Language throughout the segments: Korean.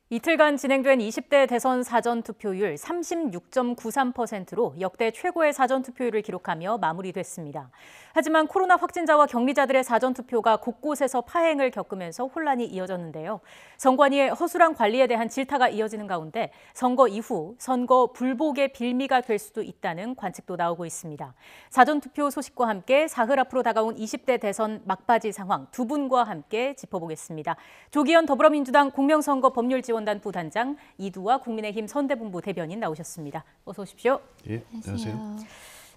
이틀간 진행된 20대 대선 사전투표율 36.93%로 역대 최고의 사전투표율을 기록하며 마무리됐습니다. 하지만 코로나 확진자와 격리자들의 사전투표가 곳곳에서 파행을 겪으면서 혼란이 이어졌는데요. 선관위의 허술한 관리에 대한 질타가 이어지는 가운데 선거 이후 선거 불복의 빌미가 될 수도 있다는 관측도 나오고 있습니다. 사전투표 소식과 함께 사흘 앞으로 다가온 20대 대선 막바지 상황 두 분과 함께 짚어보겠습니다. 조기현 더불어민주당 공명선거법률지원단 부단장, 이두화 국민의힘 선대본부 대변인 나오셨습니다. 어서 오십시오. 예, 안녕하세요.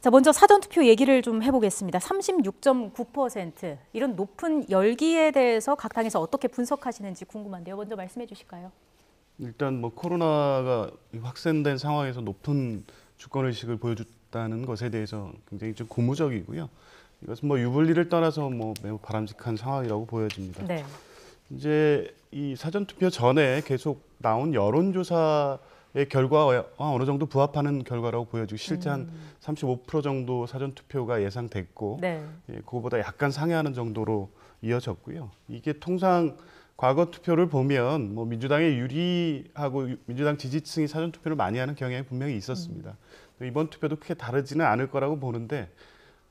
자, 먼저 사전투표 얘기를 좀 해보겠습니다. 36.9% 이런 높은 열기에 대해서 각 당에서 어떻게 분석하시는지 궁금한데요. 먼저 말씀해 주실까요? 일단 뭐 코로나가 확산된 상황에서 높은 주권의식을 보여줬다는 것에 대해서 굉장히 좀 고무적이고요. 이것은 뭐 유불리를 떠나서 뭐 매우 바람직한 상황이라고 보여집니다. 네. 이제 이 사전투표 전에 계속 나온 여론조사의 결과와 어느 정도 부합하는 결과라고 보여지고 실제 한 35% 정도 사전투표가 예상됐고 네. 예, 그거보다 약간 상회하는 정도로 이어졌고요. 이게 통상 과거 투표를 보면 뭐 민주당에 유리하고 민주당 지지층이 사전투표를 많이 하는 경향이 분명히 있었습니다. 이번 투표도 크게 다르지는 않을 거라고 보는데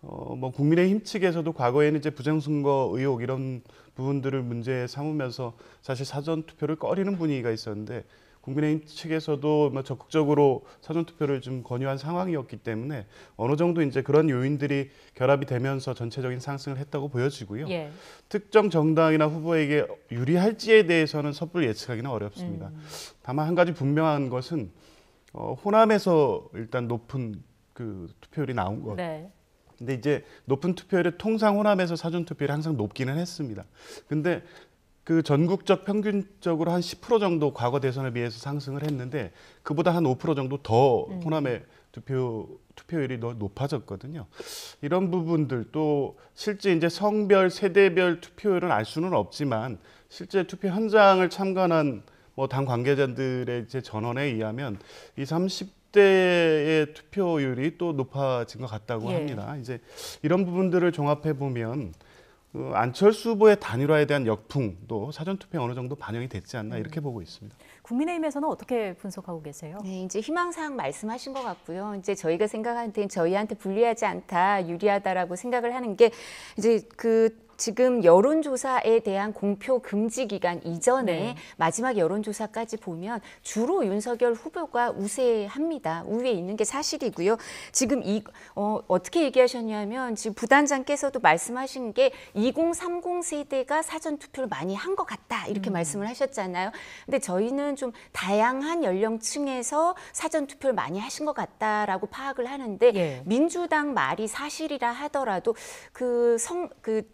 뭐 국민의힘 측에서도 과거에는 이제 부정선거 의혹 이런 부분들을 문제 삼으면서 사실 사전 투표를 꺼리는 분위기가 있었는데 국민의힘 측에서도 뭐 적극적으로 사전 투표를 좀 권유한 상황이었기 때문에 어느 정도 이제 그런 요인들이 결합이 되면서 전체적인 상승을 했다고 보여지고요. 예. 특정 정당이나 후보에게 유리할지에 대해서는 섣불리 예측하기는 어렵습니다. 다만 한 가지 분명한 것은 호남에서 일단 높은 그 투표율이 나온 것. 네. 근데 이제 높은 투표율이 통상 호남에서 사전 투표율이 항상 높기는 했습니다. 근데 그 전국적 평균적으로 한 10% 정도 과거 대선에 비해서 상승을 했는데 그보다 한 5% 정도 더 호남의 투표율이 더 높아졌거든요. 이런 부분들 또 실제 이제 성별, 세대별 투표율은 알 수는 없지만 실제 투표 현장을 참관한 뭐 당 관계자들의 이제 전언에 의하면 이 30대의 투표율이 또 높아진 것 같다고 예. 합니다. 이제 이런 부분들을 종합해 보면 안철수 후보의 단일화에 대한 역풍도 사전투표에 어느 정도 반영이 됐지 않나 이렇게 보고 있습니다. 국민의힘에서는 어떻게 분석하고 계세요? 네, 이제 희망사항 말씀하신 것 같고요. 이제 저희가 생각할 때는 저희한테 불리하지 않다, 유리하다라고 생각을 하는 게 이제 지금 여론조사에 대한 공표 금지 기간 이전에 네. 마지막 여론조사까지 보면 주로 윤석열 후보가 우세합니다. 우위에 있는 게 사실이고요. 지금 어떻게 얘기하셨냐면 지금 부단장께서도 말씀하신 게 2030 세대가 사전투표를 많이 한 것 같다 이렇게 말씀을 하셨잖아요. 근데 저희는 좀 다양한 연령층에서 사전투표를 많이 하신 것 같다라고 파악을 하는데 예. 민주당 말이 사실이라 하더라도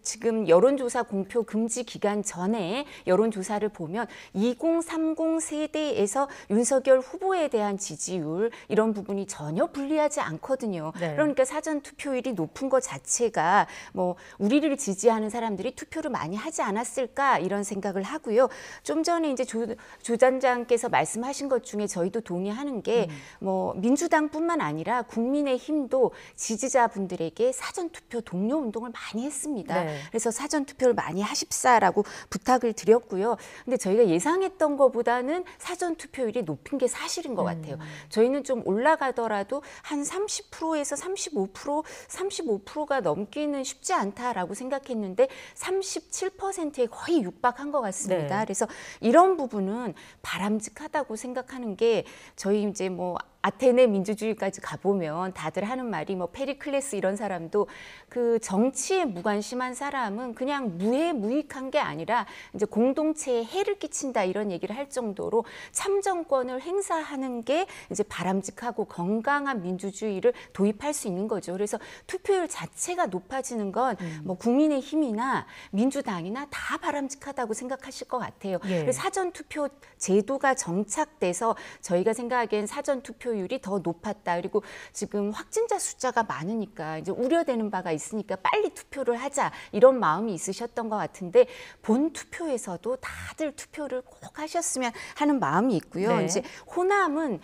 지금 여론조사 공표 금지 기간 전에 여론조사를 보면 2030 세대에서 윤석열 후보에 대한 지지율 이런 부분이 전혀 불리하지 않거든요. 네. 그러니까 사전 투표율이 높은 것 자체가 뭐 우리를 지지하는 사람들이 투표를 많이 하지 않았을까 이런 생각을 하고요. 좀 전에 이제 조 단장께서 말씀하신 것 중에 저희도 동의하는 게 뭐 민주당뿐만 아니라 국민의힘도 지지자분들에게 사전 투표 독려 운동을 많이 했습니다. 네. 그래서 사전 투표를 많이 하십사라고 부탁을 드렸고요. 근데 저희가 예상했던 것보다는 사전 투표율이 높은 게 사실인 것 같아요. 저희는 좀 올라가더라도 한 30%에서 35%가 넘기는 쉽지 않다라고 생각했는데 37%에 거의 육박한 것 같습니다. 네. 그래서 이런 부분은 바람직하다고 생각하는 게 저희 이제 뭐 아테네 민주주의까지 가보면 다들 하는 말이 뭐 페리클레스 이런 사람도 그 정치에 무관심한 사람은 그냥 무해무익한 게 아니라 이제 공동체에 해를 끼친다 이런 얘기를 할 정도로 참정권을 행사하는 게 이제 바람직하고 건강한 민주주의를 도입할 수 있는 거죠. 그래서 투표율 자체가 높아지는 건 뭐 국민의힘이나 민주당이나 다 바람직하다고 생각하실 것 같아요. 예. 사전투표 제도가 정착돼서 저희가 생각하기엔 사전투표 투표율이 더 높았다. 그리고 지금 확진자 숫자가 많으니까 이제 우려되는 바가 있으니까 빨리 투표를 하자 이런 마음이 있으셨던 것 같은데 본 투표에서도 다들 투표를 꼭 하셨으면 하는 마음이 있고요. 네. 이제 호남은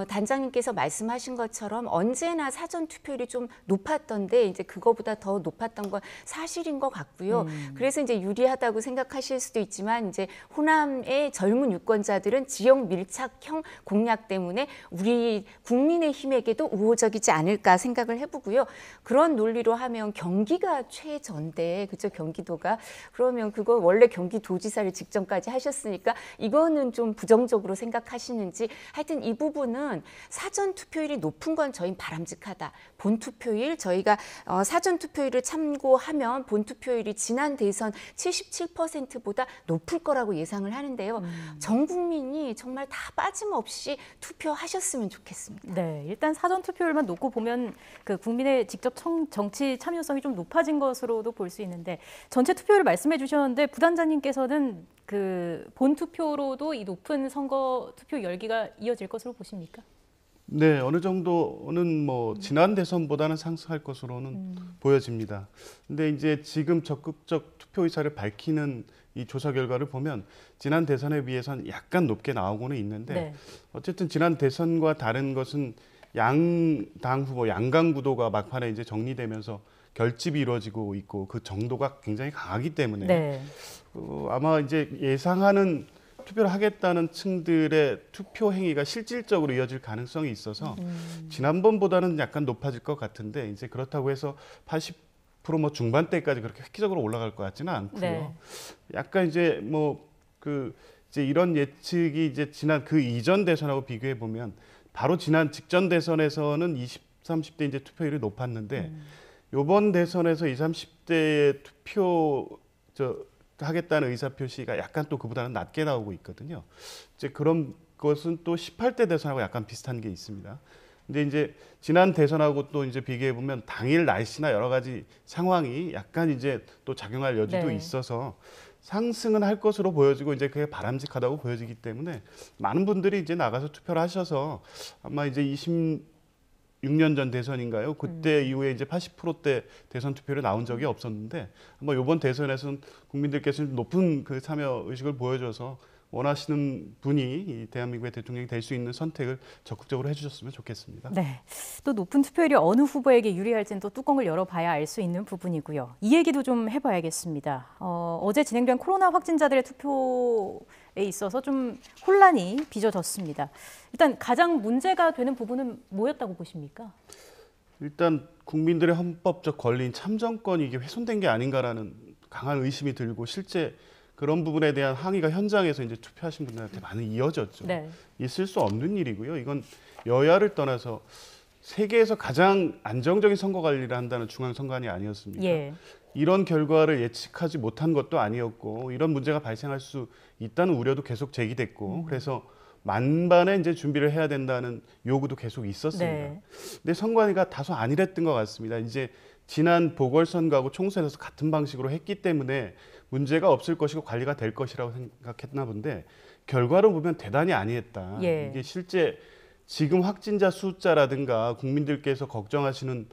단장님께서 말씀하신 것처럼 언제나 사전 투표율이 좀 높았던데 이제 그거보다 더 높았던 건 사실인 것 같고요. 그래서 이제 유리하다고 생각하실 수도 있지만 이제 호남의 젊은 유권자들은 지역 밀착형 공약 때문에 우리 국민의힘에게도 우호적이지 않을까 생각을 해보고요. 그런 논리로 하면 경기가 최전데 그죠? 경기도가 그러면 그거 원래 경기도지사를 직전까지 하셨으니까 이거는 좀 부정적으로 생각하시는지 하여튼 이 부분은 사전 투표율이 높은 건 저희는 바람직하다. 본 투표율 저희가 사전 투표율을 참고하면 본 투표율이 지난 대선 77%보다 높을 거라고 예상을 하는데요. 전 국민이 정말 다 빠짐없이 투표하셨으면 좋겠습니다. 네, 일단 사전 투표율만 놓고 보면 그 국민의 직접 정치 참여성이 좀 높아진 것으로도 볼 수 있는데 전체 투표율을 말씀해 주셨는데 부단장님께서는 그 본 투표로도 이 높은 선거 투표 열기가 이어질 것으로 보십니까? 네, 어느 정도는 뭐 지난 대선보다는 상승할 것으로는 보여집니다. 근데 이제 지금 적극적 투표 의사를 밝히는 이 조사 결과를 보면 지난 대선에 비해서는 약간 높게 나오고는 있는데 네. 어쨌든 지난 대선과 다른 것은 양당 후보, 양강 구도가 막판에 이제 정리되면서 결집이 이루어지고 있고 그 정도가 굉장히 강하기 때문에 네. 아마 이제 예상하는 투표를 하겠다는 층들의 투표 행위가 실질적으로 이어질 가능성이 있어서 지난번보다는 약간 높아질 것 같은데 이제 그렇다고 해서 80%뭐 중반대까지 그렇게 획기적으로 올라갈 것 같지는 않고요. 네. 약간 이제 뭐 이제 이런 예측이 이제 지난 그 이전 대선하고 비교해 보면 바로 지난 직전 대선에서는 20, 30대 이제 투표율이 높았는데 이번 대선에서 20, 30대의 하겠다는 의사 표시가 약간 또 그보다는 낮게 나오고 있거든요. 이제 그런 것은 또 18대 대선하고 약간 비슷한 게 있습니다. 근데 이제 지난 대선하고 또 이제 비교해 보면 당일 날씨나 여러 가지 상황이 약간 이제 또 작용할 여지도 네. 있어서 상승은 할 것으로 보여지고 이제 그게 바람직하다고 보여지기 때문에 많은 분들이 이제 나가서 투표를 하셔서 아마 이제 26년 전 대선인가요? 그때 이후에 이제 80%대 대선 투표율이 나온 적이 없었는데 아마 이번 대선에서는 국민들께서 높은 그 참여 의식을 보여줘서 원하시는 분이 이 대한민국의 대통령이 될 수 있는 선택을 적극적으로 해주셨으면 좋겠습니다. 네. 또 높은 투표율이 어느 후보에게 유리할지는 또 뚜껑을 열어봐야 알 수 있는 부분이고요. 이 얘기도 좀 해봐야겠습니다. 어제 진행된 코로나 확진자들의 투표에 있어서 좀 혼란이 빚어졌습니다. 일단 가장 문제가 되는 부분은 뭐였다고 보십니까? 일단 국민들의 헌법적 권리인 참정권이 이게 훼손된 게 아닌가라는 강한 의심이 들고 실제 그런 부분에 대한 항의가 현장에서 이제 투표하신 분들한테 많이 이어졌죠. 네. 있을 수 없는 일이고요. 이건 여야를 떠나서 세계에서 가장 안정적인 선거 관리를 한다는 중앙선관위 아니었습니까? 예. 이런 결과를 예측하지 못한 것도 아니었고 이런 문제가 발생할 수 있다는 우려도 계속 제기됐고 그래서 만반의 이제 준비를 해야 된다는 요구도 계속 있었습니다. 네. 근데 선관위가 다소 안일했던 것 같습니다. 이제 지난 보궐선거하고 총선에서 같은 방식으로 했기 때문에 문제가 없을 것이고 관리가 될 것이라고 생각했나 본데 결과로 보면 대단히 안이했다. 예. 이게 실제 지금 확진자 숫자라든가 국민들께서 걱정하시는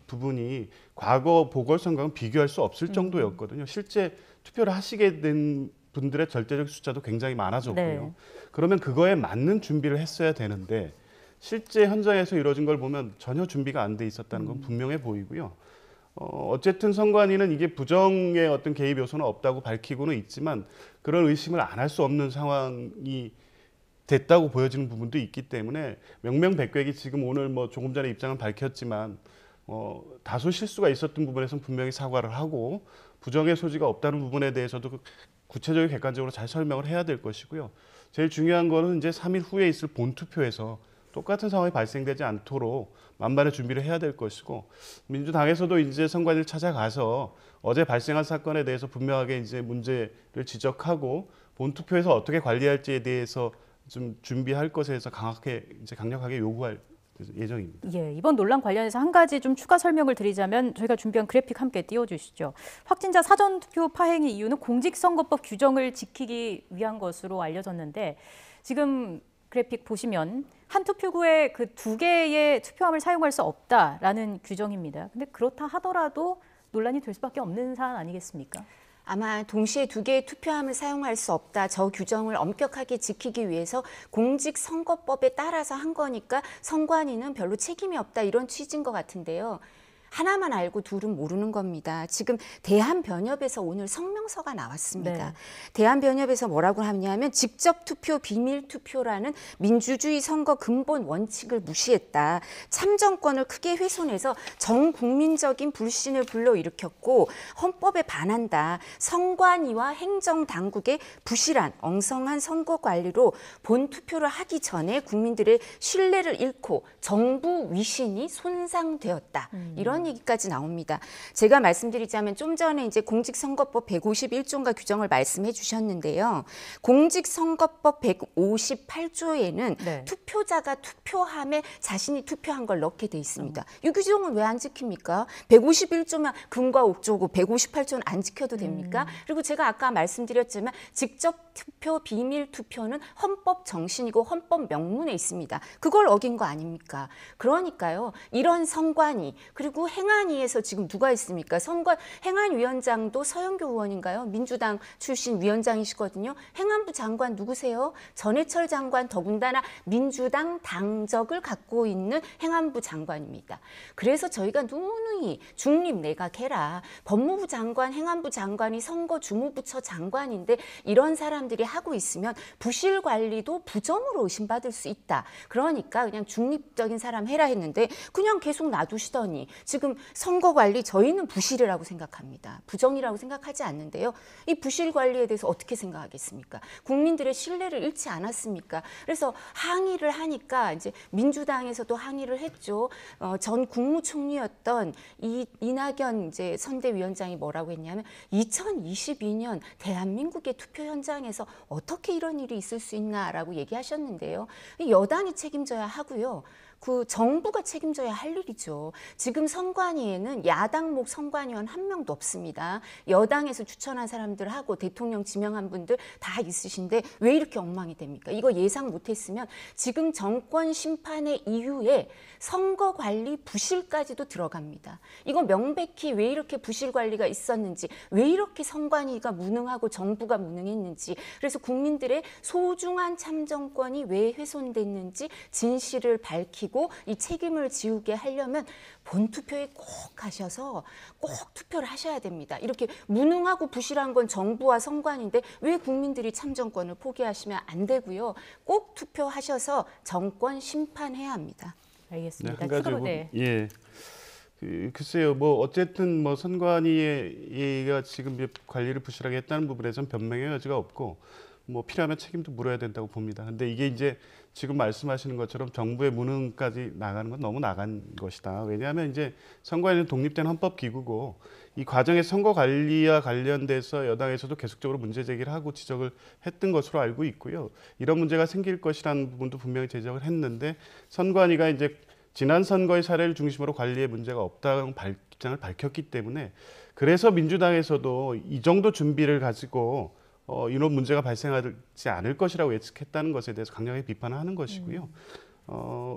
부분이 과거 보궐선거랑 비교할 수 없을 정도였거든요. 실제 투표를 하시게 된 분들의 절대적 숫자도 굉장히 많아졌고요. 네. 그러면 그거에 맞는 준비를 했어야 되는데 실제 현장에서 이루어진 걸 보면 전혀 준비가 안 돼 있었다는 건 분명해 보이고요. 어쨌든 선관위는 이게 부정의 어떤 개입 요소는 없다고 밝히고는 있지만 그런 의심을 안 할 수 없는 상황이 됐다고 보여지는 부분도 있기 때문에 명명백백이 지금 오늘 뭐 조금 전에 입장을 밝혔지만 다소 실수가 있었던 부분에서는 분명히 사과를 하고 부정의 소지가 없다는 부분에 대해서도 구체적이고 객관적으로 잘 설명을 해야 될 것이고요. 제일 중요한 거는 이제 3일 후에 있을 본투표에서 똑같은 상황이 발생되지 않도록 만반의 준비를 해야 될 것이고 민주당에서도 이제 선관위를 찾아가서 어제 발생한 사건에 대해서 분명하게 이제 문제를 지적하고 본투표에서 어떻게 관리할지에 대해서 좀 준비할 것에 대해서 강력하게 요구할 예정입니다. 예, 이번 논란 관련해서 한 가지 좀 추가 설명을 드리자면 저희가 준비한 그래픽 함께 띄워주시죠. 확진자 사전투표 파행의 이유는 공직선거법 규정을 지키기 위한 것으로 알려졌는데 지금 그래픽 보시면 한 투표구에 그 2개의 투표함을 사용할 수 없다라는 규정입니다. 근데 그렇다 하더라도 논란이 될 수밖에 없는 사안 아니겠습니까? 아마 동시에 2개의 투표함을 사용할 수 없다. 저 규정을 엄격하게 지키기 위해서 공직선거법에 따라서 한 거니까 선관위는 별로 책임이 없다. 이런 취지인 것 같은데요. 하나만 알고 둘은 모르는 겁니다. 지금 대한변협에서 오늘 성명서가 나왔습니다. 네. 대한변협에서 뭐라고 하냐면 직접 투표, 비밀 투표라는 민주주의 선거 근본 원칙을 무시했다. 참정권을 크게 훼손해서 전 국민적인 불신을 불러일으켰고 헌법에 반한다. 선관위와 행정당국의 부실한 엉성한 선거 관리로 본 투표를 하기 전에 국민들의 신뢰를 잃고 정부 위신이 손상되었다. 이런 얘기까지 나옵니다. 제가 말씀드리자면 좀 전에 이제 공직선거법 151조인가 규정을 말씀해 주셨는데요. 공직선거법 158조에는 네. 투표자가 투표함에 자신이 투표한 걸 넣게 돼 있습니다. 이 규정은 왜 안 지킵니까? 151조면 금과 옥조고 158조는 안 지켜도 됩니까? 그리고 제가 아까 말씀드렸지만 직접 투표, 비밀 투표는 헌법 정신이고 헌법 명문에 있습니다. 그걸 어긴 거 아닙니까? 그러니까요. 이런 선관위 그리고 행안위에서 지금 누가 있습니까? 행안위원장도 서영교 의원인가요? 민주당 출신 위원장이시거든요. 행안부 장관 누구세요? 전해철 장관 더군다나 민주당 당적을 갖고 있는 행안부 장관입니다. 그래서 저희가 누누이 중립 내각해라. 법무부 장관, 행안부 장관이 선거 주무부처 장관인데 이런 사람들이 하고 있으면 부실 관리도 부정으로 의심받을 수 있다. 그러니까 그냥 중립적인 사람 해라 했는데 그냥 계속 놔두시더니 지금 선거 관리 저희는 부실이라고 생각합니다. 부정이라고 생각하지 않는데요. 이 부실 관리에 대해서 어떻게 생각하겠습니까? 국민들의 신뢰를 잃지 않았습니까? 그래서 항의를 하니까 이제 민주당에서도 항의를 했죠. 전 국무총리였던 이낙연 이제 선대위원장이 뭐라고 했냐면 2022년 대한민국의 투표 현장에서 어떻게 이런 일이 있을 수 있나라고 얘기하셨는데요. 여당이 책임져야 하고요. 그 정부가 책임져야 할 일이죠. 지금 선관위에는 야당목 선관위원 한 명도 없습니다. 여당에서 추천한 사람들하고 대통령 지명한 분들 다 있으신데 왜 이렇게 엉망이 됩니까? 이거 예상 못했으면 지금 정권 심판의 이후에 선거 관리 부실까지도 들어갑니다. 이거 명백히 왜 이렇게 부실 관리가 있었는지, 왜 이렇게 선관위가 무능하고 정부가 무능했는지, 그래서 국민들의 소중한 참정권이 왜 훼손됐는지 진실을 밝히고 이 책임을 지우게 하려면 본투표에 꼭 가셔서 꼭 투표를 하셔야 됩니다. 이렇게 무능하고 부실한 건 정부와 선관위인데 왜 국민들이 참정권을 포기하시면 안 되고요. 꼭 투표하셔서 정권 심판해야 합니다. 알겠습니다. 한 가지 추가로 예. 글쎄요, 뭐 어쨌든 뭐 선관위가 지금 관리를 부실하게 했다는 부분에선 변명의 여지가 없고 뭐 필요하면 책임도 물어야 된다고 봅니다. 근데 이게 이제 지금 말씀하시는 것처럼 정부의 무능까지 나가는 건 너무 나간 것이다. 왜냐하면 이제 선관위는 독립된 헌법 기구고 이 과정의 선거 관리와 관련돼서 여당에서도 계속적으로 문제 제기를 하고 지적을 했던 것으로 알고 있고요. 이런 문제가 생길 것이라는 부분도 분명히 지적을 했는데 선관위가 이제 지난 선거의 사례를 중심으로 관리에 문제가 없다는 입장을 밝혔기 때문에 그래서 민주당에서도 이 정도 준비를 가지고 이런 문제가 발생하지 않을 것이라고 예측했다는 것에 대해서 강력하게 비판을 하는 것이고요.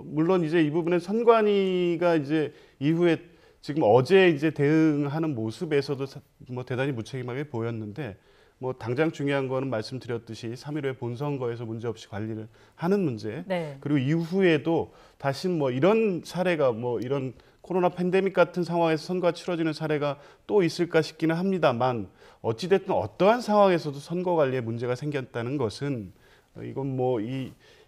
물론 이제 이 부분은 선관위가 이제 이후에 지금 어제 이제 대응하는 모습에서도 뭐 대단히 무책임하게 보였는데 뭐 당장 중요한 거는 말씀드렸듯이 3.15의 본선거에서 문제없이 관리를 하는 문제. 네. 그리고 이후에도 다시 뭐 이런 사례가 뭐 이런 코로나 팬데믹 같은 상황에서 선거가 치러지는 사례가 또 있을까 싶기는 합니다만 어찌됐든 어떠한 상황에서도 선거 관리에 문제가 생겼다는 것은 이건 뭐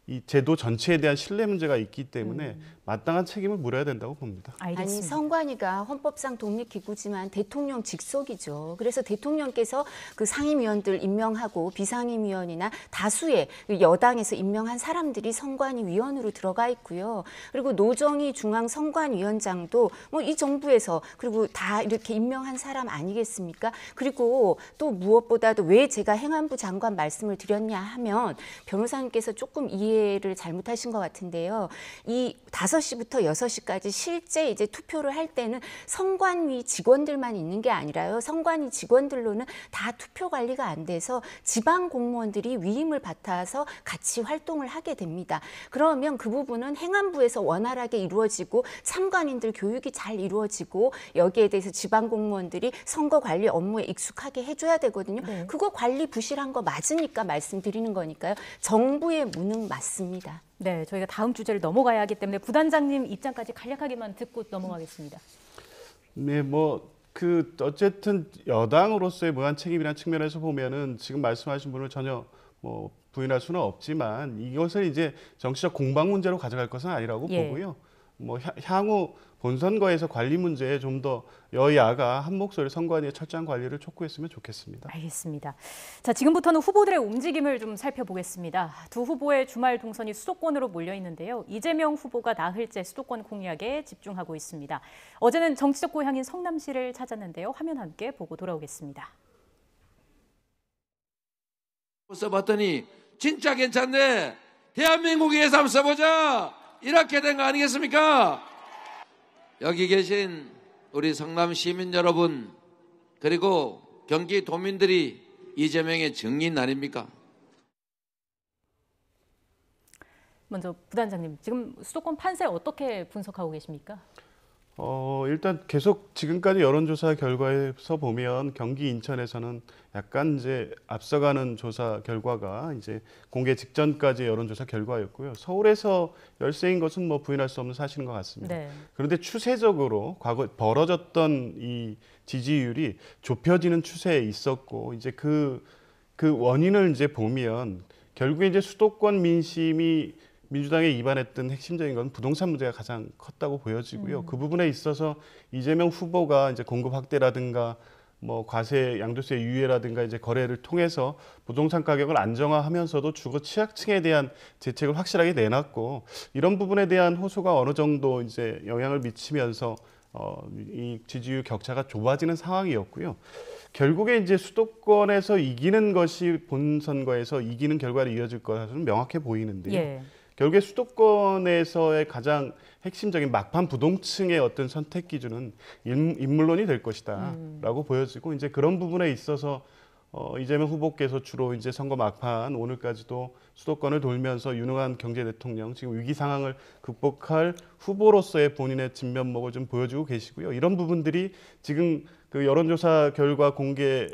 이 제도 전체에 대한 신뢰 문제가 있기 때문에 마땅한 책임을 물어야 된다고 봅니다. 아니 알겠습니다. 선관위가 헌법상 독립기구지만 대통령 직속이죠. 그래서 대통령께서 그 상임위원들 임명하고 비상임위원이나 다수의 여당에서 임명한 사람들이 선관위 위원으로 들어가 있고요. 그리고 노정희 중앙선관위원장도 뭐 이 정부에서 그리고 다 이렇게 임명한 사람 아니겠습니까? 그리고 또 무엇보다도 왜 제가 행안부 장관 말씀을 드렸냐 하면 변호사님께서 조금 이해 이해를 잘못하신 것 같은데요. 이 5시부터 6시까지 실제 이제 투표를 할 때는 선관위 직원들만 있는 게 아니라요. 선관위 직원들로는 다 투표 관리가 안 돼서 지방 공무원들이 위임을 받아서 같이 활동을 하게 됩니다. 그러면 그 부분은 행안부에서 원활하게 이루어지고 참관인들 교육이 잘 이루어지고 여기에 대해서 지방 공무원들이 선거 관리 업무에 익숙하게 해줘야 되거든요. 네. 그거 관리 부실한 거 맞으니까 말씀드리는 거니까요. 정부의 무능 맞습니다. 네, 저희가 다음 주제를 넘어가야 하기 때문에 부단장님 입장까지 간략하게만 듣고 넘어가겠습니다. 네, 어쨌든 여당으로서의 무한 책임이라는 측면에서 보면은 지금 말씀하신 분을 전혀 부인할 수는 없지만 이것을 이제 정치적 공방 문제로 가져갈 것은 아니라고 예. 보고요. 향후 본선거에서 관리 문제에 좀 더 여야가 한 목소리 선관위의 철저한 관리를 촉구했으면 좋겠습니다. 알겠습니다. 자, 지금부터는 후보들의 움직임을 좀 살펴보겠습니다. 두 후보의 주말 동선이 수도권으로 몰려 있는데요. 이재명 후보가 나흘째 수도권 공략에 집중하고 있습니다. 어제는 정치적 고향인 성남시를 찾았는데요. 화면 함께 보고 돌아오겠습니다. 써봤더니 진짜 괜찮네. 대한민국에서 한번 써보자. 이렇게 된 거 아니겠습니까? 여기 계신 우리 성남 시민 여러분 그리고 경기도민들이 이재명의 증인 아닙니까? 먼저 부단장님, 지금 수도권 판세 어떻게 분석하고 계십니까? 일단 계속 지금까지 여론조사 결과에서 보면 경기 인천에서는 약간 이제 앞서가는 조사 결과가 이제 공개 직전까지 여론조사 결과였고요. 서울에서 열세인 것은 부인할 수 없는 사실인 것 같습니다. 네. 그런데 추세적으로 과거 벌어졌던 이 지지율이 좁혀지는 추세에 있었고 이제 그 원인을 이제 보면 결국에 이제 수도권 민심이 민주당에 입안했던 핵심적인 건 부동산 문제가 가장 컸다고 보여지고요. 그 부분에 있어서 이재명 후보가 이제 공급 확대라든가 과세, 양도세 유예라든가 이제 거래를 통해서 부동산 가격을 안정화하면서도 주거 취약층에 대한 대책을 확실하게 내놨고 이런 부분에 대한 호소가 어느 정도 이제 영향을 미치면서 이 지지율 격차가 좁아지는 상황이었고요. 결국에 이제 수도권에서 이기는 것이 본선거에서 이기는 결과로 이어질 것은 명확해 보이는데요. 예. 결국에 수도권에서의 가장 핵심적인 막판 부동층의 어떤 선택 기준은 인물론이 될 것이다라고 보여지고 이제 그런 부분에 있어서 이재명 후보께서 주로 이제 선거 막판 오늘까지도 수도권을 돌면서 유능한 경제 대통령 지금 위기 상황을 극복할 후보로서의 본인의 진면목을 좀 보여주고 계시고요. 이런 부분들이 지금 그 여론조사 결과 공개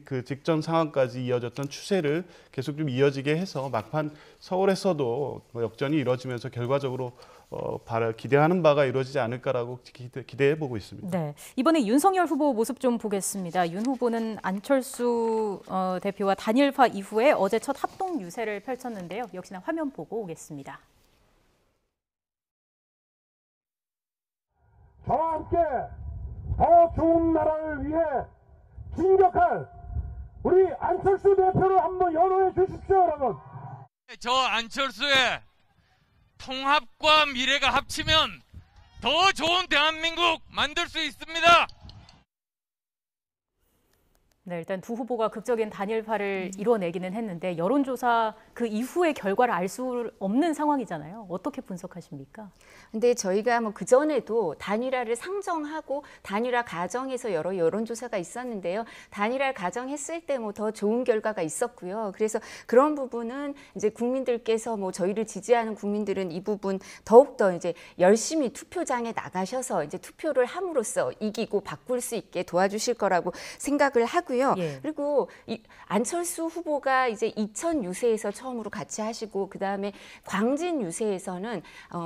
그 직전 상황까지 이어졌던 추세를 계속 좀 이어지게 해서 막판 서울에서도 역전이 이루어지면서 결과적으로 기대하는 바가 이루어지지 않을까라고 기대해 보고 있습니다. 네, 이번에 윤석열 후보 모습 좀 보겠습니다. 윤 후보는 안철수 대표와 단일화 이후에 어제 첫 합동 유세를 펼쳤는데요. 역시나 화면 보고 오겠습니다. 저와 함께 더 좋은 나라를 위해 진격할 우리 안철수 대표를 한번 연호해 주십시오, 여러분. 저 안철수의 통합과 미래가 합치면 더 좋은 대한민국 만들 수 있습니다. 네, 일단 두 후보가 극적인 단일화를 이뤄내기는 했는데 여론조사 그 이후의 결과를 알 수 없는 상황이잖아요. 어떻게 분석하십니까? 근데 저희가 그전에도 단일화를 상정하고 단일화 과정에서 여러 여론조사가 있었는데요. 단일화를 가정했을 때 더 좋은 결과가 있었고요. 그래서 그런 부분은 이제 국민들께서 저희를 지지하는 국민들은 이 부분 더욱더 이제 열심히 투표장에 나가셔서 이제 투표를 함으로써 이기고 바꿀 수 있게 도와주실 거라고 생각을 하고요. 예. 그리고 안철수 후보가 이제 이천 유세에서 처음으로 같이 하시고 그다음에 광진 유세에서는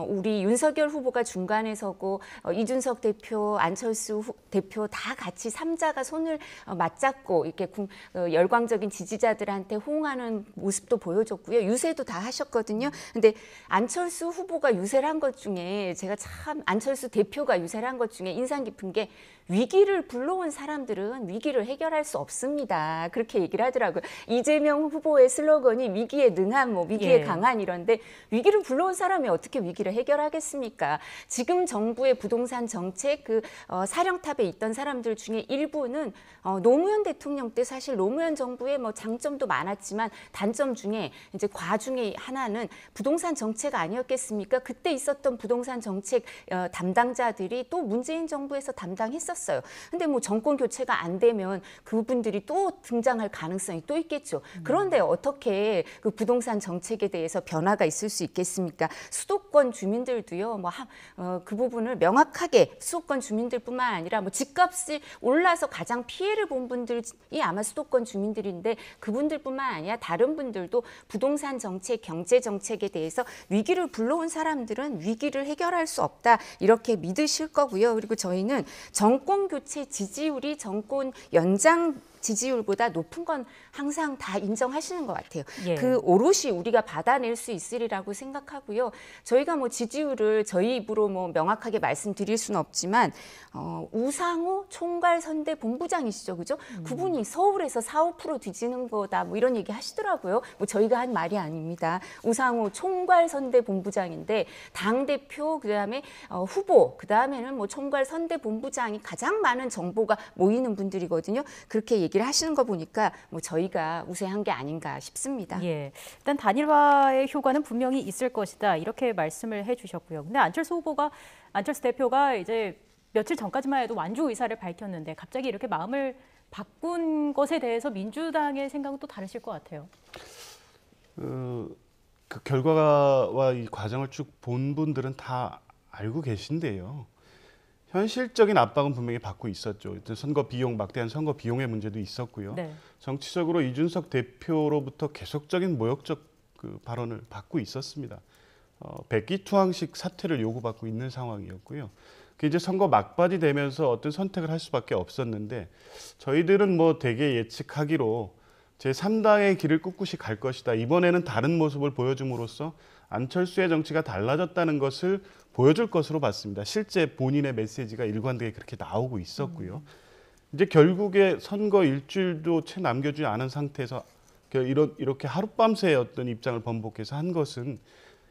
우리 윤석열 후보가 중간에 서고 이준석 대표, 안철수 대표 다 같이 삼자가 손을 맞잡고 이렇게 열광적인 지지자들한테 호응하는 모습도 보여줬고요. 유세도 다 하셨거든요. 근데 안철수 후보가 유세를 한 것 중에 제가 참 안철수 대표가 유세를 한 것 중에 인상 깊은 게 위기를 불러온 사람들은 위기를 해결할 수 없습니다. 그렇게 얘기를 하더라고요. 이재명 후보의 슬로건이 위기에 능한, 뭐 위기에 예. 강한 이런데 위기를 불러온 사람이 어떻게 위기를 해결하겠습니까? 지금 정부의 부동산 정책 사령탑에 있던 사람들 중에 일부는 노무현 대통령 때 사실 노무현 정부의 뭐 장점도 많았지만 단점 중에 이제 과중에 하나는 부동산 정책 아니었겠습니까? 그때 있었던 부동산 정책 담당자들이 또 문재인 정부에서 담당했었어요. 근데 뭐 정권 교체가 안 되면 그분들이 또 등장할 가능성이 또 있겠죠. 그런데 어떻게 그 부동산 정책에 대해서 변화가 있을 수 있겠습니까? 수도권 주민들도요, 그 부분을 명확하게 수도권 주민들뿐만 아니라 뭐 집값이 올라서 가장 피해를 본 분들이 아마 수도권 주민들인데 그분들뿐만 아니라 다른 분들도 부동산 정책, 경제 정책에 대해서 위기를 불러온 사람들은 위기를 해결할 수 없다 이렇게 믿으실 거고요. 그리고 저희는 정권 교체 지지율이 정권 연장 지지율보다 높은 건 항상 다 인정하시는 것 같아요. 예. 그 오롯이 우리가 받아낼 수 있으리라고 생각하고요. 저희가 뭐 지지율을 저희 입으로 뭐 명확하게 말씀드릴 수는 없지만 우상호 총괄선대 본부장이시죠, 그죠? 그분이 서울에서 4~5% 뒤지는 거다 뭐 이런 얘기 하시더라고요. 뭐 저희가 한 말이 아닙니다. 우상호 총괄선대 본부장인데 당 대표 그다음에 후보 그다음에는 뭐 총괄선대 본부장이 가장 많은 정보가 모이는 분들이거든요. 그렇게 얘기를 하시는 거 보니까 뭐 저희가 우세한 게 아닌가 싶습니다. 예, 일단 단일화의 효과는 분명히 있을 것이다 이렇게 말씀을 해주셨고요. 근데 안철수 대표가 이제 며칠 전까지만 해도 완주 의사를 밝혔는데 갑자기 이렇게 마음을 바꾼 것에 대해서 민주당의 생각은 또 다르실 것 같아요. 그 결과와 이 과정을 쭉 본 분들은 다 알고 계신데요. 현실적인 압박은 분명히 받고 있었죠. 선거 비용, 막대한 선거 비용의 문제도 있었고요. 네. 정치적으로 이준석 대표로부터 계속적인 모욕적 그 발언을 받고 있었습니다. 백기투항식 사퇴를 요구받고 있는 상황이었고요. 그 이제 선거 막바지 되면서 어떤 선택을 할 수밖에 없었는데 저희들은 뭐 대개 예측하기로 제3당의 길을 꿋꿋이 갈 것이다. 이번에는 다른 모습을 보여줌으로써 안철수의 정치가 달라졌다는 것을 보여줄 것으로 봤습니다. 실제 본인의 메시지가 일관되게 그렇게 나오고 있었고요. 이제 결국에 선거 일주일도 채 남겨주지 않은 상태에서 이렇게 하룻밤새 어떤 입장을 번복해서 한 것은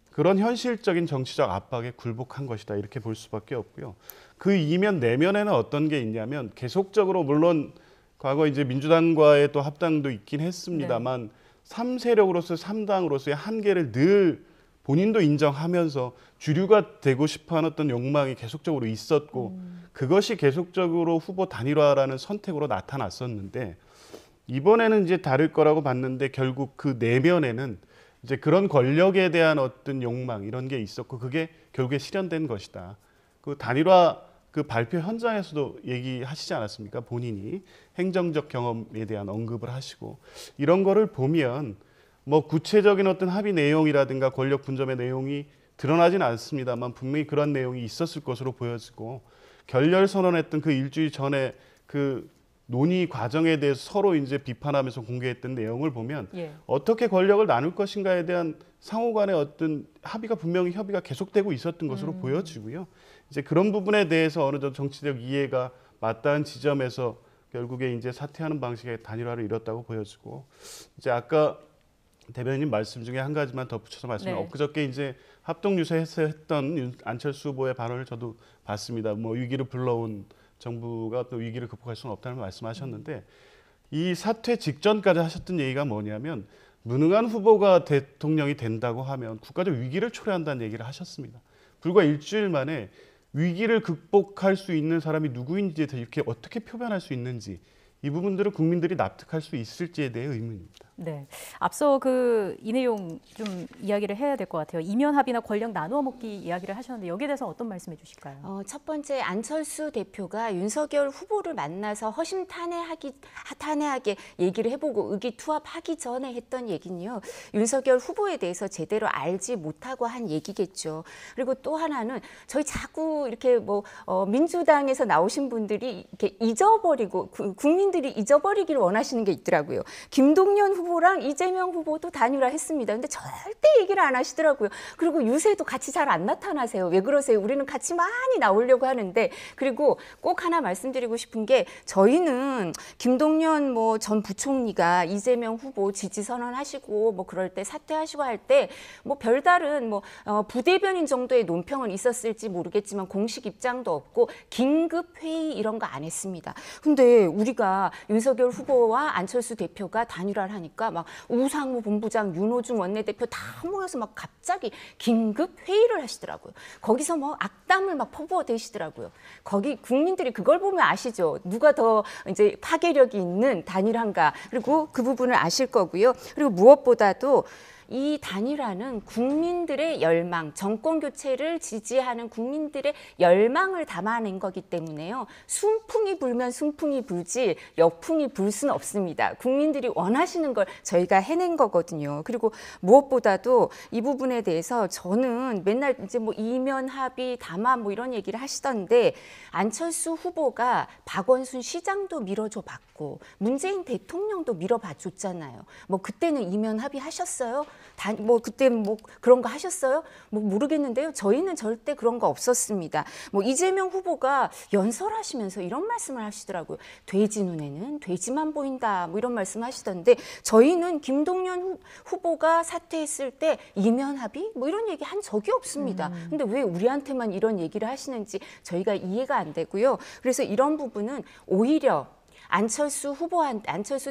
그런 현실적인 정치적 압박에 굴복한 것이다. 이렇게 볼 수밖에 없고요. 그 이면 내면에는 어떤 게 있냐면 계속적으로 물론 과거 이제 민주당과의 또 합당도 있긴 했습니다만 3세력으로서 3당으로서의 한계를 늘 본인도 인정하면서 주류가 되고 싶어하는 어떤 욕망이 계속적으로 있었고 그것이 계속적으로 후보 단일화라는 선택으로 나타났었는데 이번에는 이제 다를 거라고 봤는데 결국 그 내면에는 이제 그런 권력에 대한 어떤 욕망 이런 게 있었고 그게 결국에 실현된 것이다. 그 단일화 그 발표 현장에서도 얘기하시지 않았습니까? 본인이 행정적 경험에 대한 언급을 하시고 이런 거를 보면 뭐 구체적인 어떤 합의 내용이라든가 권력 분점의 내용이 드러나진 않습니다만 분명히 그런 내용이 있었을 것으로 보여지고 결렬 선언했던 그 일주일 전에 그 논의 과정에 대해서 서로 이제 비판하면서 공개했던 내용을 보면 어떻게 권력을 나눌 것인가에 대한 상호 간의 어떤 분명히 협의가 계속되고 있었던 것으로 보여지고요. 이제 그런 부분에 대해서 어느 정도 정치적 이해가 맞닿은 지점에서 결국에 이제 사퇴하는 방식의 단일화를 이뤘다고 보여지고 이제 아까 대변인 말씀 중에 한 가지만 덧붙여서 말씀드리면 엊그저께 이제 합동유세에서 했던 안철수 후보의 발언을 저도 봤습니다. 뭐 위기를 불러온 정부가 또 위기를 극복할 수는 없다는 말씀하셨는데 이 사퇴 직전까지 하셨던 얘기가 뭐냐면 무능한 후보가 대통령이 된다고 하면 국가적 위기를 초래한다는 얘기를 하셨습니다. 불과 일주일 만에 위기를 극복할 수 있는 사람이 누구인지에 대해 이렇게 어떻게 표현할 수 있는지 이 부분들을 국민들이 납득할 수 있을지에 대해 의문입니다. 네, 앞서 이 내용 좀 이야기를 해야 될 것 같아요. 이면 합의나 권력 나누어 먹기 이야기를 하셨는데 여기에 대해서 어떤 말씀해 주실까요? 첫 번째 안철수 대표가 윤석열 후보를 만나서 허심탄회하게 얘기를 해보고 의기투합하기 전에 했던 얘기는요. 윤석열 후보에 대해서 제대로 알지 못하고 한 얘기겠죠. 그리고 또 하나는 저희 자꾸 이렇게 민주당에서 나오신 분들이 이렇게 잊어버리고 국민들이 잊어버리기를 원하시는 게 있더라고요. 김동연 후보 후보랑 이재명 후보도 단일화했습니다. 근데 절대 얘기를 안 하시더라고요. 그리고 요새도 같이 잘 안 나타나세요. 왜 그러세요? 우리는 같이 많이 나오려고 하는데. 그리고 꼭 하나 말씀드리고 싶은 게 저희는 김동연 뭐 전 부총리가 이재명 후보 지지 선언하시고 뭐 그럴 때 사퇴하시고 할 때 뭐 별다른 뭐 부대변인 정도의 논평은 있었을지 모르겠지만 공식 입장도 없고 긴급 회의 이런 거 안 했습니다. 근데 우리가 윤석열 후보와 안철수 대표가 단일화를 하니까 막 우상호 본부장, 윤호중 원내대표 다 모여서 막 갑자기 긴급 회의를 하시더라고요. 거기서 뭐 악담을 막 퍼부어대시더라고요. 거기 국민들이 그걸 보면 아시죠? 누가 더 이제 파괴력이 있는 단일화인가. 그리고 그 부분을 아실 거고요. 그리고 무엇보다도 이 단일화는 국민들의 열망, 정권 교체를 지지하는 국민들의 열망을 담아낸 거기 때문에요. 순풍이 불면 순풍이 불지 역풍이 불 수는 없습니다. 국민들이 원하시는 걸 저희가 해낸 거거든요. 그리고 무엇보다도 이 부분에 대해서 저는 맨날 이제 뭐 이면 합의, 담화 뭐 이런 얘기를 하시던데 안철수 후보가 박원순 시장도 밀어줘 봤고 문재인 대통령도 밀어봐 줬잖아요. 뭐 그때는 이면 합의하셨어요? 뭐 그때 뭐 그런 거 하셨어요? 뭐 모르겠는데요. 저희는 절대 그런 거 없었습니다. 뭐 이재명 후보가 연설하시면서 이런 말씀을 하시더라고요. 돼지 눈에는 돼지만 보인다. 뭐 이런 말씀 하시던데 저희는 김동연 후보가 사퇴했을 때 이면 합의 뭐 이런 얘기 한 적이 없습니다. 근데 왜 우리한테만 이런 얘기를 하시는지 저희가 이해가 안 되고요. 그래서 이런 부분은 오히려 안철수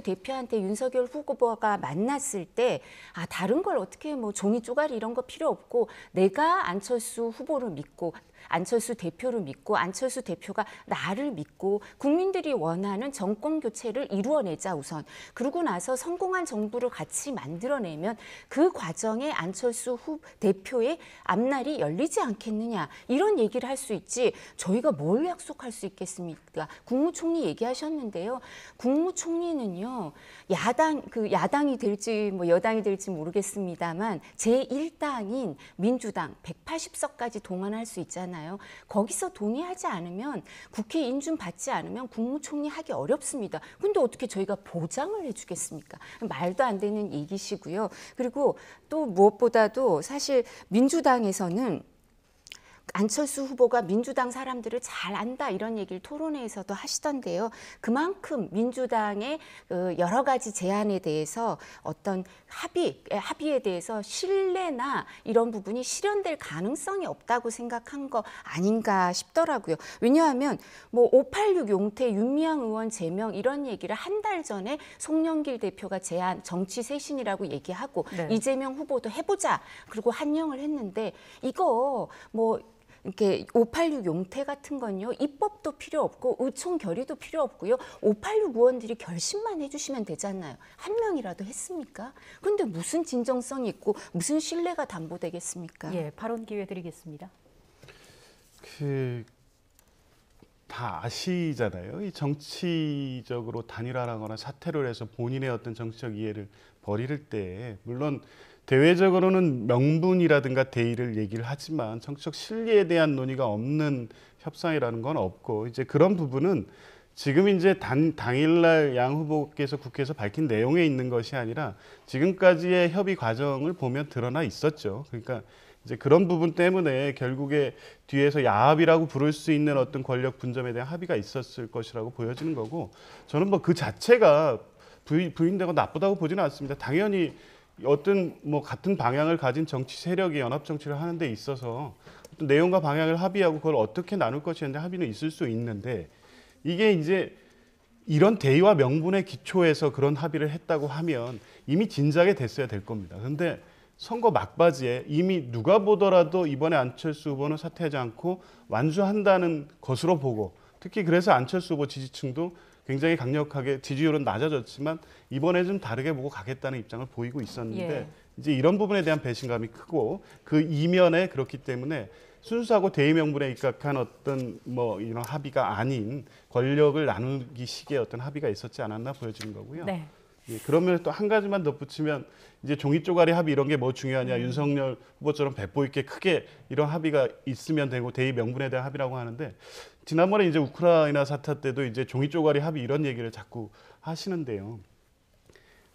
대표한테 윤석열 후보가 만났을 때 다른 걸 어떻게 뭐 종이 쪼가리 이런 거 필요 없고 내가 안철수 후보를 믿고 안철수 대표를 믿고 안철수 대표가 나를 믿고 국민들이 원하는 정권 교체를 이루어내자 우선. 그러고 나서 성공한 정부를 같이 만들어내면 그 과정에 안철수 대표의 앞날이 열리지 않겠느냐 이런 얘기를 할 수 있지 저희가 뭘 약속할 수 있겠습니까? 국무총리 얘기하셨는데요. 국무총리는요. 야당이 될지 뭐 여당이 될지 모르겠습니다만 제1당인 민주당 180석까지 동원할 수 있잖아요. 거기서 동의하지 않으면 국회 인준 받지 않으면 국무총리 하기 어렵습니다. 근데 어떻게 저희가 보장을 해주겠습니까? 말도 안 되는 얘기시고요. 그리고 또 무엇보다도 사실 민주당에서는 안철수 후보가 민주당 사람들을 잘 안다 이런 얘기를 토론회에서도 하시던데요. 그만큼 민주당의 여러 가지 제안에 대해서 어떤 합의에 대해서 신뢰나 이런 부분이 실현될 가능성이 없다고 생각한 거 아닌가 싶더라고요. 왜냐하면 뭐 586 용태, 윤미향 의원 제명 이런 얘기를 한 달 전에 송영길 대표가 제안 정치 쇄신이라고 얘기하고 네. 이재명 후보도 해보자 그리고 한영을 했는데 이거 뭐 이렇게 586 용태 같은 건요. 입법도 필요 없고 의총 결의도 필요 없고요. 586 의원들이 결심만 해주시면 되잖아요. 한 명이라도 했습니까? 근데 무슨 진정성이 있고 무슨 신뢰가 담보되겠습니까? 예, 발언 기회 드리겠습니다. 다 아시잖아요. 이 정치적으로 단일화하거나 사퇴를 해서 본인의 어떤 정치적 이해를 버릴 때 물론 대외적으로는 명분이라든가 대의를 얘기를 하지만 정치적 실리에 대한 논의가 없는 협상이라는 건 없고 이제 그런 부분은 지금 이제 당일날 양 후보께서 국회에서 밝힌 내용에 있는 것이 아니라 지금까지의 협의 과정을 보면 드러나 있었죠. 그러니까 이제 그런 부분 때문에 결국에 뒤에서 야합이라고 부를 수 있는 어떤 권력 분점에 대한 합의가 있었을 것이라고 보여지는 거고 저는 뭐 그 자체가 부인되고 나쁘다고 보지는 않습니다. 당연히 어떤 뭐 같은 방향을 가진 정치 세력이 연합 정치를 하는 데 있어서 어떤 내용과 방향을 합의하고 그걸 어떻게 나눌 것이냐는 합의는 있을 수 있는데 이게 이제 이런 대의와 명분의 기초에서 그런 합의를 했다고 하면 이미 진작에 됐어야 될 겁니다. 그런데 선거 막바지에 이미 누가 보더라도 이번에 안철수 후보는 사퇴하지 않고 완주한다는 것으로 보고 특히 그래서 안철수 후보 지지층도 굉장히 강력하게 지지율은 낮아졌지만 이번에 좀 다르게 보고 가겠다는 입장을 보이고 있었는데 예. 이제 이런 부분에 대한 배신감이 크고 그 이면에 그렇기 때문에 순수하고 대의 명분에 입각한 어떤 뭐 이런 합의가 아닌 권력을 나누기 식의 어떤 합의가 있었지 않았나 보여지는 거고요. 네. 예, 그러면 또 한 가지만 덧붙이면 이제 종이 쪼가리 합의 이런 게 뭐 중요하냐 윤석열 후보처럼 배포 있게 크게 이런 합의가 있으면 되고 대의 명분에 대한 합의라고 하는데 지난번에 이제 우크라이나 사태 때도 이제 종이 쪼가리 합의 이런 얘기를 자꾸 하시는데요.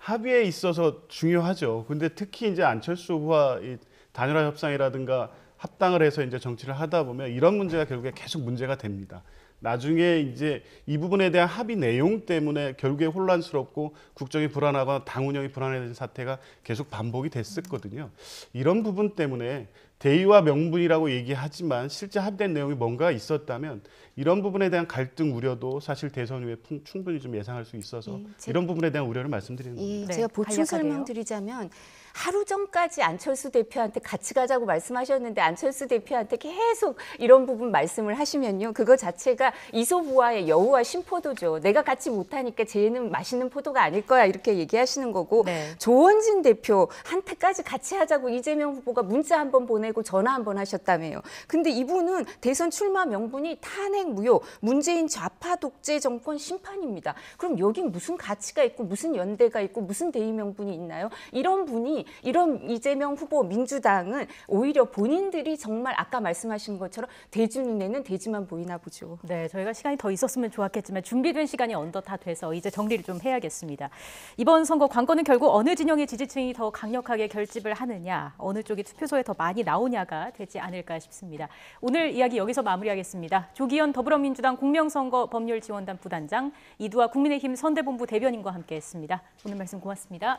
합의에 있어서 중요하죠. 근데 특히 이제 안철수 후와 이 단일화 협상이라든가 합당을 해서 이제 정치를 하다 보면 이런 문제가 결국에 계속 문제가 됩니다. 나중에 이제 이 부분에 대한 합의 내용 때문에 결국에 혼란스럽고 국정이 불안하거나 당 운영이 불안해진 사태가 계속 반복이 됐었거든요. 이런 부분 때문에 대의와 명분이라고 얘기하지만 실제 합의된 내용이 뭔가 있었다면 이런 부분에 대한 갈등 우려도 사실 대선 후에 충분히 좀 예상할 수 있어서 이런 부분에 대한 우려를 말씀드리는 겁니다. 제가 보충 설명드리자면 하루 전까지 안철수 대표한테 같이 가자고 말씀하셨는데 안철수 대표한테 계속 이런 부분 말씀을 하시면요. 그거 자체가 이소부화의 여우와 신포도죠. 내가 같이 못하니까 쟤는 맛있는 포도가 아닐 거야 이렇게 얘기하시는 거고 조원진 대표한테까지 같이 하자고 이재명 후보가 문자 한 번 보내고 전화 한 번 하셨다며요. 근데 이분은 대선 출마 명분이 탄핵 무효, 문재인 좌파 독재 정권 심판입니다. 그럼 여긴 무슨 가치가 있고 무슨 연대가 있고 무슨 대의 명분이 있나요? 이런 분이 이런 이재명 후보 민주당은 오히려 본인들이 정말 아까 말씀하신 것처럼 대주 눈에는 대지만 보이나 보죠. 네, 저희가 시간이 더 있었으면 좋았겠지만 준비된 시간이 어느덧 다 돼서 이제 정리를 좀 해야겠습니다. 이번 선거 관건은 결국 어느 진영의 지지층이 더 강력하게 결집을 하느냐, 어느 쪽이 투표소에 더 많이 나오냐가 되지 않을까 싶습니다. 오늘 이야기 여기서 마무리하겠습니다. 조기현 더불어민주당 공명선거 법률지원단 부단장, 이두아 국민의힘 선대본부 대변인과 함께했습니다. 오늘 말씀 고맙습니다.